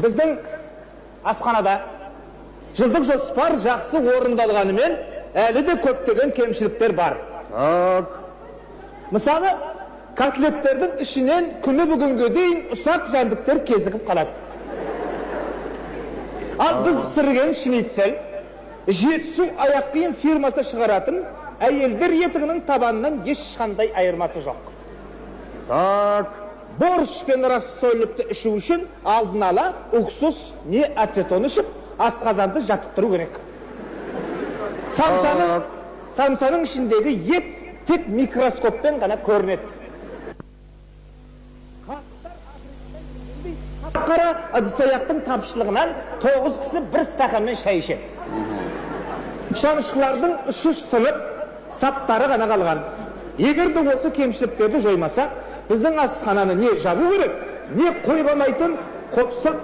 Біздің асханада жылдық жоспар жақсы орындалғанымен, әлі де көптеген кемшіліктер бар. Мысалы, котлеттердің ішінен күні бүгінге дейін ұсақ жәндіктер кезігіп қалады. Ал біз пісірген шницель, Жетісу аяқ киім фирмасы шығаратын әйелдер етігінің табанынан ешқандай айырмасы жоқ. Борщ пен рассольникті ішу үшін алдын ала уксус не ацетон ішіп, асқазанды жаттықтыру керек. Самсаның ішіндегі ет тек микроскоппен ғана көрінеді. Қара ыдыс-аяқтың тапшылығынан 9 кісі бір стақанмен шай ішеді. Шамышқылардың ұшыш сынып, саптары ғана қалған. Егер де осы кемшіліктерді жоймаса, біздің асхананы не жабу керек, не қойғамайтын қопсық